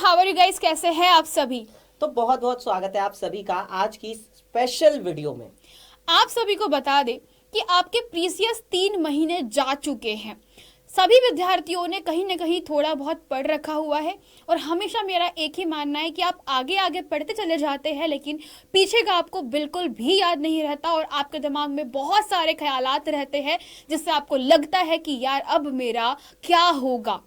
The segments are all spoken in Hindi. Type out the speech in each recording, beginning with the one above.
हाउ आर यू गाइस, कैसे हैं आप सभी। तो बहुत बहुत स्वागत है आप सभी का आज की स्पेशल वीडियो में। आप सभी को बता दें कि आपके प्रीसियस 3 महीने जा चुके हैं। सभी विद्यार्थियों ने कहीं ना कहीं थोड़ा बहुत पढ़ रखा हुआ है और हमेशा मेरा एक ही मानना है कि आप आगे आगे पढ़ते चले जाते हैं, लेकिन पीछे का आपको बिल्कुल भी याद नहीं रहता और आपके दिमाग में बहुत सारे ख्यालात रहते हैं जिससे आपको लगता है कि यार अब मेरा क्या होगा।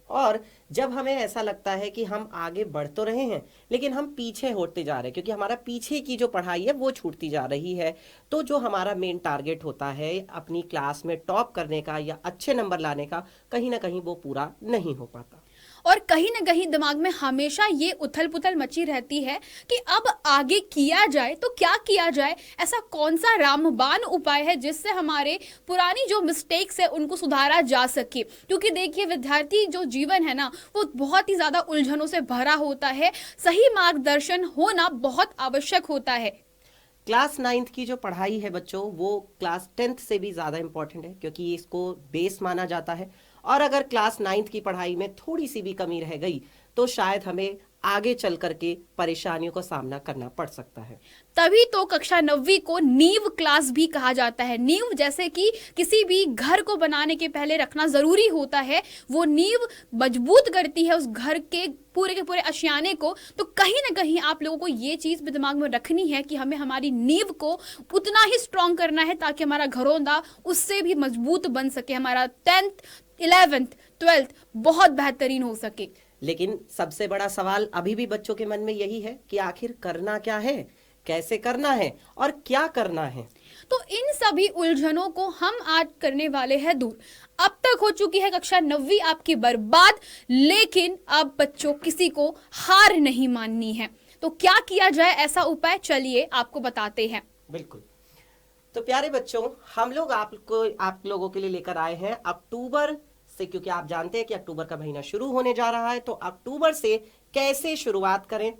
और जब हमें ऐसा लगता है कि हम आगे बढ़ तो रहे हैं लेकिन हम पीछे होते जा रहे हैं क्योंकि हमारा पीछे की जो पढ़ाई है वो छूटती जा रही है, तो जो हमारा मेन टारगेट होता है अपनी क्लास में टॉप करने का या अच्छे नंबर लाने का, कहीं ना कहीं वो पूरा नहीं हो पाता। और कहीं ना कहीं दिमाग में हमेशा ये उथल पुथल मची रहती है कि अब आगे किया जाए तो क्या किया जाए, ऐसा कौन सा रामबाण उपाय है जिससे हमारे पुरानी जो मिस्टेक्स है उनको सुधारा जा सके। क्योंकि देखिए, विद्यार्थी जो जीवन है ना वो बहुत ही ज्यादा उलझनों से भरा होता है। सही मार्गदर्शन होना बहुत आवश्यक होता है। क्लास 9th की जो पढ़ाई है बच्चों, वो क्लास 10th से भी ज़्यादा इम्पोर्टेंट है क्योंकि इसको बेस माना जाता है। और अगर क्लास 9th की पढ़ाई में थोड़ी सी भी कमी रह गई तो शायद हमें आगे चल करके परेशानियों का सामना करना पड़ सकता है। तभी तो कक्षा 9वीं को नींव क्लास भी कहा जाता है। नींव जैसे कि किसी भी घर को बनाने के पहले रखना जरूरी होता है, वो नींव मजबूत करती है उस घर के पूरे आशियाने को। तो कहीं ना कहीं आप लोगों को ये चीज भी दिमाग में रखनी है कि हमें हमारी नींव को उतना ही स्ट्रांग करना है ताकि हमारा घरौंदा उससे भी मजबूत बन सके, हमारा 10th 11th 12th बहुत बेहतरीन हो सके। लेकिन सबसे बड़ा सवाल अभी भी बच्चों के मन में यही है कि आखिर करना क्या है, कैसे करना है और क्या करना है। तो इन सभी उलझनों को हम आज करने वाले हैं दूर। अब तक हो चुकी है कक्षा 9वीं आपकी बर्बाद, लेकिन अब बच्चों किसी को हार नहीं माननी है। तो क्या किया जाए ऐसा उपाय, चलिए आपको बताते हैं। बिल्कुल। तो प्यारे बच्चों, हम लोग आप लोगों के लिए लेकर आए हैं अक्टूबर से, क्योंकि आप जानते हैं कि अक्टूबर का महीना शुरू होने जा रहा है, तो अक्टूबर से कैसे शुरुआत करें,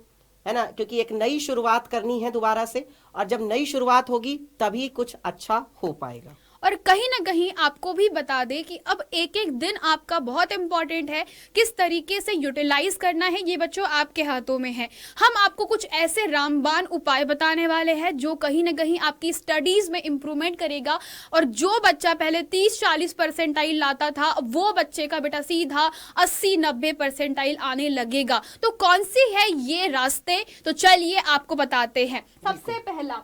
है ना, क्योंकि एक नई शुरुआत करनी है दोबारा से, और जब नई शुरुआत होगी तभी कुछ अच्छा हो पाएगा। और कहीं ना कहीं आपको भी बता दें कि अब एक एक दिन आपका बहुत इंपॉर्टेंट है। किस तरीके से यूटिलाइज करना है ये बच्चों आपके हाथों में है। हम आपको कुछ ऐसे रामबाण उपाय बताने वाले हैं जो कहीं ना कहीं आपकी स्टडीज में इंप्रूवमेंट करेगा। और जो बच्चा पहले 30-40 परसेंटाइल लाता था, वो बच्चे का बेटा सीधा 80-90 परसेंटाइल आने लगेगा। तो कौन सी है ये रास्ते, तो चलिए आपको बताते हैं। सबसे पहला,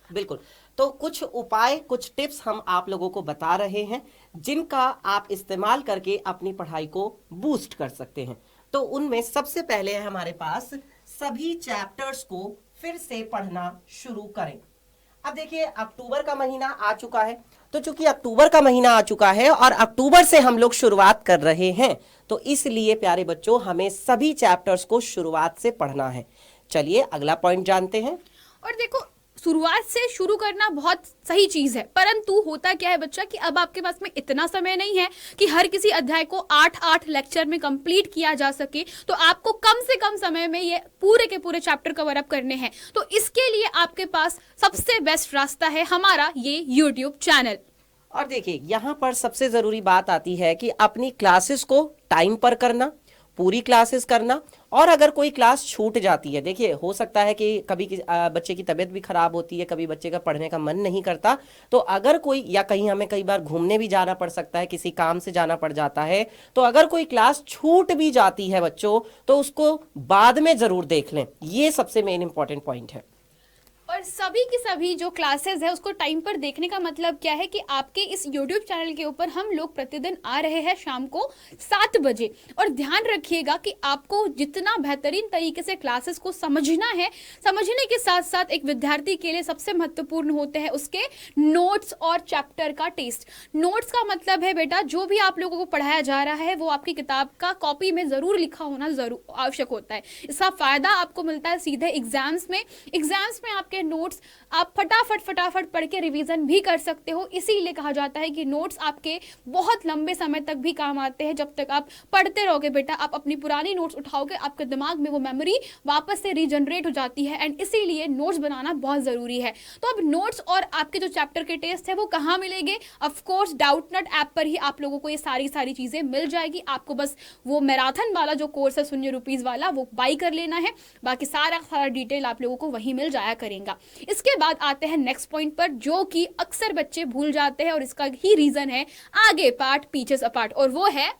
बिल्कुल, तो कुछ उपाय, कुछ टिप्स हम आप लोगों को बता रहे हैं जिनका आप इस्तेमाल करके अपनी पढ़ाई को बूस्ट कर सकते हैं। तो उनमें सबसे पहले है हमारे पास सभी चैप्टर्स को फिर से पढ़ना शुरू करें। अब देखिए, अक्टूबर का महीना आ चुका है, तो चूंकि अक्टूबर का महीना आ चुका है और अक्टूबर से हम लोग शुरुआत कर रहे हैं, तो इसलिए प्यारे बच्चों हमें सभी चैप्टर्स को शुरुआत से पढ़ना है। चलिए अगला पॉइंट जानते हैं। और देखो, शुरुआत से शुरू करना बहुत सही चीज है, परंतु होता क्या है बच्चा कि अब आपके पास में इतना समय नहीं है कि हर किसी अध्याय को 8-8 लेक्चर में कंप्लीट किया जा सके। तो आपको कम से कम समय में ये पूरे के पूरे चैप्टर कवर अप करने हैं। तो इसके लिए आपके पास सबसे बेस्ट रास्ता है हमारा ये यूट्यूब चैनल। और देखिए, यहाँ पर सबसे जरूरी बात आती है कि अपनी क्लासेस को टाइम पर करना, पूरी क्लासेस करना। और अगर कोई क्लास छूट जाती है, देखिए हो सकता है कि कभी बच्चे की तबीयत भी खराब होती है, कभी बच्चे का पढ़ने का मन नहीं करता, तो अगर कोई, या कहीं हमें कई बार घूमने भी जाना पड़ सकता है, किसी काम से जाना पड़ जाता है, तो अगर कोई क्लास छूट भी जाती है बच्चों, तो उसको बाद में जरूर देख लें। ये सबसे मेन इंपॉर्टेंट पॉइंट है। और सभी की सभी जो क्लासेस है उसको टाइम पर देखने का मतलब क्या है कि आपके इस YouTube चैनल के ऊपर हम लोग प्रतिदिन आ रहे हैं शाम को 7 बजे। और ध्यान रखिएगा कि आपको जितना बेहतरीन तरीके से क्लासेस को समझना है, समझने के साथ साथ एक विद्यार्थी के लिए सबसे महत्वपूर्ण होते हैं उसके नोट्स और चैप्टर का टेस्ट। नोट्स का मतलब है बेटा, जो भी आप लोगों को पढ़ाया जा रहा है वो आपकी किताब का कॉपी में जरूर लिखा होना जरूर आवश्यक होता है। इसका फायदा आपको मिलता है सीधे एग्जाम्स में। एग्जाम्स में आपके नोट्स आप फटाफट पढ़ के रिवीजन भी कर सकते हो। इसीलिए कहा जाता है कि नोट्स आपके बहुत लंबे समय तक भी काम आते हैं। जब तक आप पढ़ते रहोगे बेटा, आप अपनी पुरानी नोट्स उठाओगे, आपके दिमाग में वो मेमोरी वापस से रीजनरेट हो जाती है, एंड इसीलिए नोट्स बनाना बहुत जरूरी है। तो अब नोट्स और आपके जो चैप्टर के टेस्ट है वो कहाँ मिलेंगे? ऑफ कोर्स डाउटनट ऐप पर ही आप लोगों को ये सारी चीजें मिल जाएगी। आपको बस वो मैराथन वाला जो कोर्स है ₹0 वाला, वो बाई कर लेना है। बाकी सारा डिटेल आप लोगों को वहीं मिल जाया करेगा। इसके बाद आते हैं नेक्स्ट पॉइंट पर, जो कि अक्सर बच्चे भूल जाते हैं और इसका ही रीजन है आगे पार्ट पीछे अपार्ट, और वो है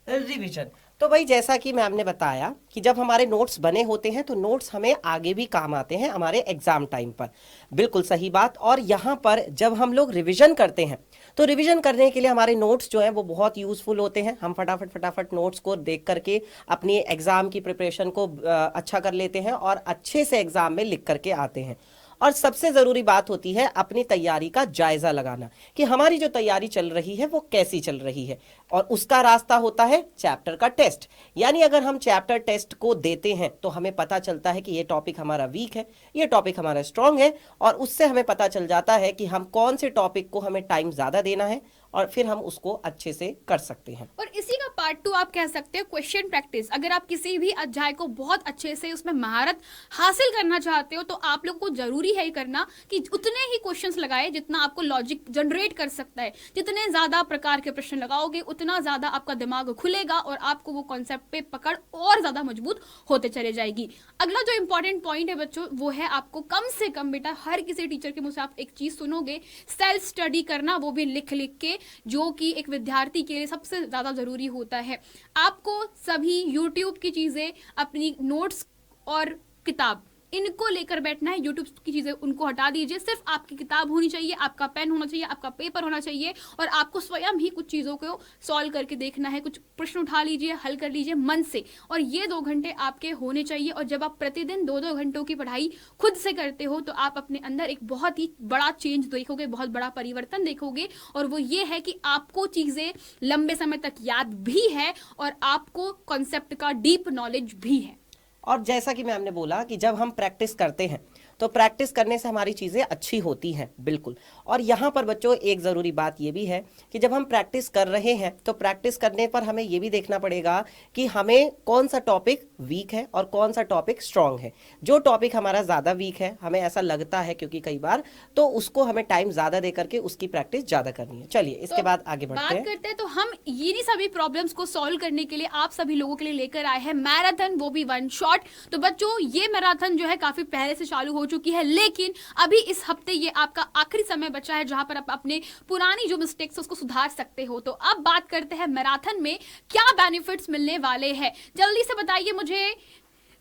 रिवीजन। तो भाई जैसा कि मैम ने बताया कि जब हमारे नोट्स बने होते हैं तो नोट्स हमें आगे भी काम आते हैं हमारे एग्जाम टाइम पर। बिल्कुल सही बात। और यहाँ पर जब हम लोग रिवीजन करते हैं तो रिवीजन करने के लिए हमारे नोट्स जो हैं वो बहुत यूजफुल होते हैं। हम फटाफट नोट्स को देख करके अपनी एग्जाम की प्रिपरेशन को अच्छा कर लेते हैं और अच्छे से एग्जाम में लिख करके आते हैं। और सबसे जरूरी बात होती है अपनी तैयारी का जायजा लगाना कि हमारी जो तैयारी चल रही है वो कैसी चल रही है, और उसका रास्ता होता है चैप्टर का टेस्ट। यानी अगर हम चैप्टर टेस्ट को देते हैं तो हमें पता चलता है कि ये टॉपिक हमारा वीक है, ये टॉपिक हमारा स्ट्रांग है, और उससे हमें पता चल जाता है कि हम कौन से टॉपिक को हमें टाइम ज्यादा देना है और फिर हम उसको अच्छे से कर सकते हैं। और इसी का पार्ट 2 आप कह सकते हो क्वेश्चन प्रैक्टिस। अगर आप किसी भी अध्याय को बहुत अच्छे से उसमें महारत हासिल करना चाहते हो तो आप लोगों को जरूरी है करना कि उतने ही क्वेश्चंस लगाए जितना आपको लॉजिक जनरेट कर सकता है। जितने ज्यादा प्रकार के प्रश्न लगाओगे उतना ज्यादा आपका दिमाग खुलेगा और आपको वो कॉन्सेप्ट पे पकड़ और ज्यादा मजबूत होते चले जाएगी। अगला जो इंपॉर्टेंट पॉइंट है बच्चों वो है आपको कम से कम बेटा हर किसी टीचर के मुंह से आप एक चीज सुनोगे, सेल्फ स्टडी करना, वो भी लिख लिख के, जो कि एक विद्यार्थी के लिए सबसे ज्यादा जरूरी होता है। आपको सभी YouTube की चीजें, अपनी नोट्स और किताब, इनको लेकर बैठना है। यूट्यूब की चीजें उनको हटा दीजिए। सिर्फ आपकी किताब होनी चाहिए, आपका पेन होना चाहिए, आपका पेपर होना चाहिए, और आपको स्वयं ही कुछ चीजों को सॉल्व करके देखना है। कुछ प्रश्न उठा लीजिए, हल कर लीजिए मन से, और ये 2 घंटे आपके होने चाहिए। और जब आप प्रतिदिन 2-2 घंटों की पढ़ाई खुद से करते हो तो आप अपने अंदर एक बहुत ही बड़ा चेंज देखोगे, बहुत बड़ा परिवर्तन देखोगे। और वो ये है कि आपको चीजें लंबे समय तक याद भी है और आपको कॉन्सेप्ट का डीप नॉलेज भी है। और जैसा कि मैम ने बोला कि जब हम प्रैक्टिस करते हैं तो प्रैक्टिस करने से हमारी चीज़ें अच्छी होती हैं। बिल्कुल। और यहाँ पर बच्चों एक ज़रूरी बात ये भी है कि जब हम प्रैक्टिस कर रहे हैं तो प्रैक्टिस करने पर हमें ये भी देखना पड़ेगा कि हमें कौन सा टॉपिक वीक है और कौन सा टॉपिक स्ट्रांग है। जो टॉपिक हमारा ज़्यादा वीक है, हमें ऐसा लगता है क्योंकि कई बार, तो उसको हमें टाइम ज़्यादा दे करके उसकी प्रैक्टिस ज़्यादा करनी है। चलिए इसके बाद आगे बढ़ते हैं। बात करते हैं तो हम इन्हीं सभी प्रॉब्लम्स को सॉल्व करने के लिए आप सभी लोगों के लिए लेकर आए हैं मैराथन, वो भी 1 शॉट। तो बच्चों ये मैराथन जो है काफी पहले से चालू हो चुकी है, लेकिन अभी इस हफ्ते ये आपका आखिरी समय बचा है जहां पर आप अपने पुरानी जो मिस्टेक्स उसको सुधार सकते हो। तो अब बात करते हैं मैराथन में क्या बेनिफिट्स मिलने वाले हैं। जल्दी से बताइए मुझे।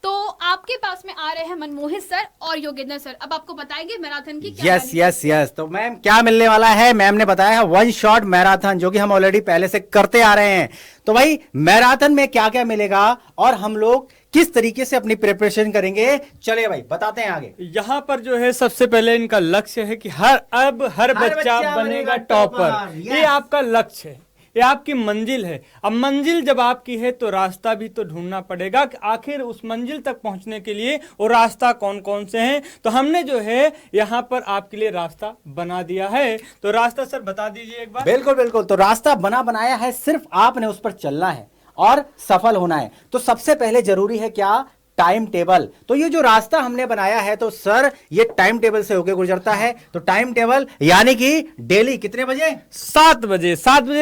तो आपके पास में आ रहे हैं मनमोहित सर और योगेंद्र सर, अब आपको बताएंगे मैराथन की क्या यस। तो मैम क्या मिलने वाला है? मैम ने बताया है 1 शॉट मैराथन, जो कि हम ऑलरेडी पहले से करते आ रहे हैं। तो भाई मैराथन में क्या क्या मिलेगा और हम लोग किस तरीके से अपनी प्रिपरेशन करेंगे, चलिए भाई बताते हैं आगे। यहाँ पर जो है सबसे पहले इनका लक्ष्य है कि हर बच्चा बनेगा टॉपर। ये आपका लक्ष्य है, ये आपकी मंजिल है। अब मंजिल जब आपकी है तो रास्ता भी तो ढूंढना पड़ेगा कि आखिर उस मंजिल तक पहुंचने के लिए वो रास्ता कौन कौन से हैं। तो हमने जो है यहाँ पर आपके लिए रास्ता बना दिया है। तो रास्ता सर बता दीजिए एक बार। बिल्कुल। तो रास्ता बनाया है, सिर्फ आपने उस पर चलना है और सफल होना है। तो सबसे पहले जरूरी है क्या? Time table. तो ये जो रास्ता हमने बनाया है तो सर ये टाइम टेबल से होकर गुजरता है। तो टाइम टेबल यानी कि डेली कितने बजे? 7 बजे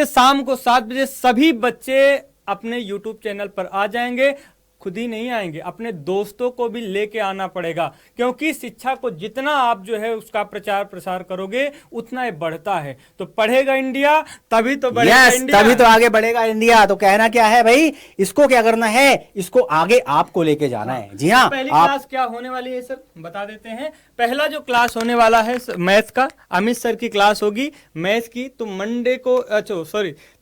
शाम को 7 बजे सभी बच्चे अपने YouTube चैनल पर आ जाएंगे। खुद ही नहीं आएंगे, अपने दोस्तों को भी लेके आना पड़ेगा, क्योंकि शिक्षा को जितना आप जो है उसका प्रचार प्रसार करोगे उतना ही बढ़ता है। तो पढ़ेगा इंडिया तभी तो बढ़ेगा इंडिया, तभी तो आगे बढ़ेगा इंडिया। तो कहना क्या है भाई, इसको क्या करना है? इसको आगे आपको लेके जाना है। जी हाँ। पहली क्लास क्या होने वाली है सर बता देते हैं। पहला जो क्लास होने वाला है मैथ का, अमित सर की क्लास होगी मैथ की। तो मंडे को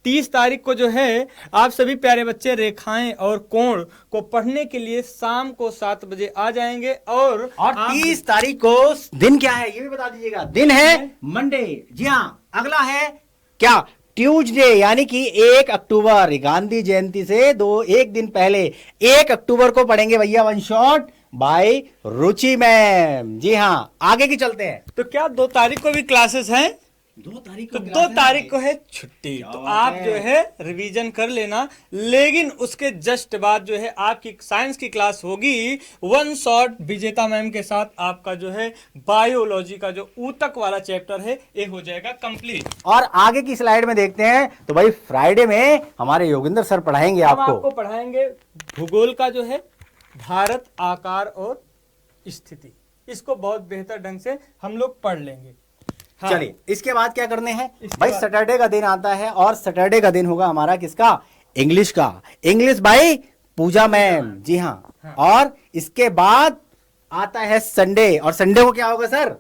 30 तारीख को जो है आप सभी प्यारे बच्चे रेखाएं और कोण को पढ़ने के लिए शाम को 7 बजे आ जाएंगे। और 30 तारीख को दिन क्या है ये भी बता दीजिएगा। दिन है मंडे। जी हाँ। अगला है क्या? ट्यूसडे, यानी कि 1 अक्टूबर, गांधी जयंती से 1 दिन पहले 1 अक्टूबर को पढ़ेंगे भैया 1 शॉट बाय रुचि मैम। जी हाँ, आगे की चलते हैं। तो क्या 2 तारीख को भी क्लासेस हैं? 2 तारीख तो 2 तारीख को है छुट्टी, तो आप जो है रिवीजन कर लेना। लेकिन उसके जस्ट बाद जो है आपकी साइंस की क्लास होगी 1 शॉट विजेता मैम के साथ। आपका जो है बायोलॉजी का जो ऊतक वाला चैप्टर है ये हो जाएगा कंप्लीट। और आगे की स्लाइड में देखते हैं तो भाई फ्राइडे में हमारे योगेंद्र सर पढ़ाएंगे हम आपको आपको। पढ़ाएंगे भूगोल का जो है भारत, आकार और स्थिति। इसको बहुत बेहतर ढंग से हम लोग पढ़ लेंगे। हाँ। चलिए, इसके बाद क्या करने हैं इसके भाई? बाद- सैटरडे का दिन आता है और सैटरडे का दिन होगा हमारा किसका? इंग्लिश का। English by Pooja ma'am. जी हाँ। और इसके बाद आता है संडे, और संडे को क्या होगा सर?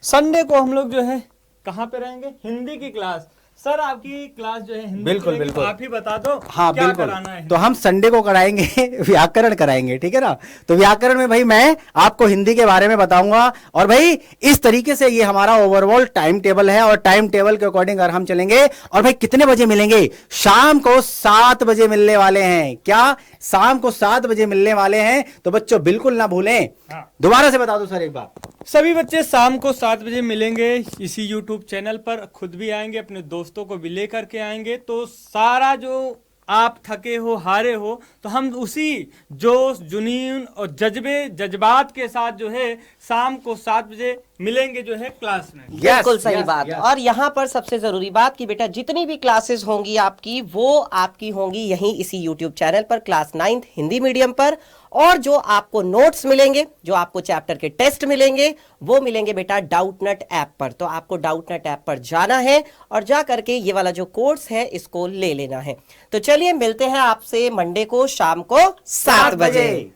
संडे को हम लोग जो है कहाँ पे रहेंगे? हिंदी की क्लास। सर आपकी क्लास जो है हिंदी बिल्कुल, की रहेगी, बिल्कुल। तो आप ही बता दो हाँ क्या बिल्कुल। कराना है। तो हम संडे को कराएंगे व्याकरण कराएंगे, ठीक है ना? तो व्याकरण में भाई मैं आपको हिंदी के बारे में बताऊंगा। और भाई इस तरीके से ये हमारा ओवरऑल टाइम टेबल है, और टाइम टेबल के अकॉर्डिंग अगर हम चलेंगे। और भाई कितने बजे मिलेंगे? शाम को 7 बजे मिलने वाले हैं। क्या? शाम को 7 बजे मिलने वाले हैं। तो बच्चों बिल्कुल ना भूलें। हाँ। दोबारा से बता दो सर एक बार। सभी बच्चे शाम को 7 बजे मिलेंगे इसी YouTube चैनल पर। खुद भी आएंगे, अपने दोस्तों को भी लेकर के आएंगे। तो सारा जो आप थके हो, हारे हो, तो हम उसी जोश, जुनून और जज्बात के साथ जो है शाम को 7 बजे मिलेंगे जो है क्लास में। बिल्कुल सही yes, बात। yes. और यहाँ पर सबसे जरूरी बात कि बेटा जितनी भी क्लासेस होंगी आपकी, वो आपकी होंगी यहीं इसी YouTube चैनल पर, क्लास 9th हिंदी मीडियम पर। और जो आपको नोट्स मिलेंगे, जो आपको चैप्टर के टेस्ट मिलेंगे, वो मिलेंगे बेटा डाउटनट ऐप पर। तो आपको डाउटनट ऐप पर जाना है और जा करके ये वाला जो कोर्स है इसको ले लेना है। तो चलिए मिलते हैं आपसे मंडे को शाम को 7 बजे।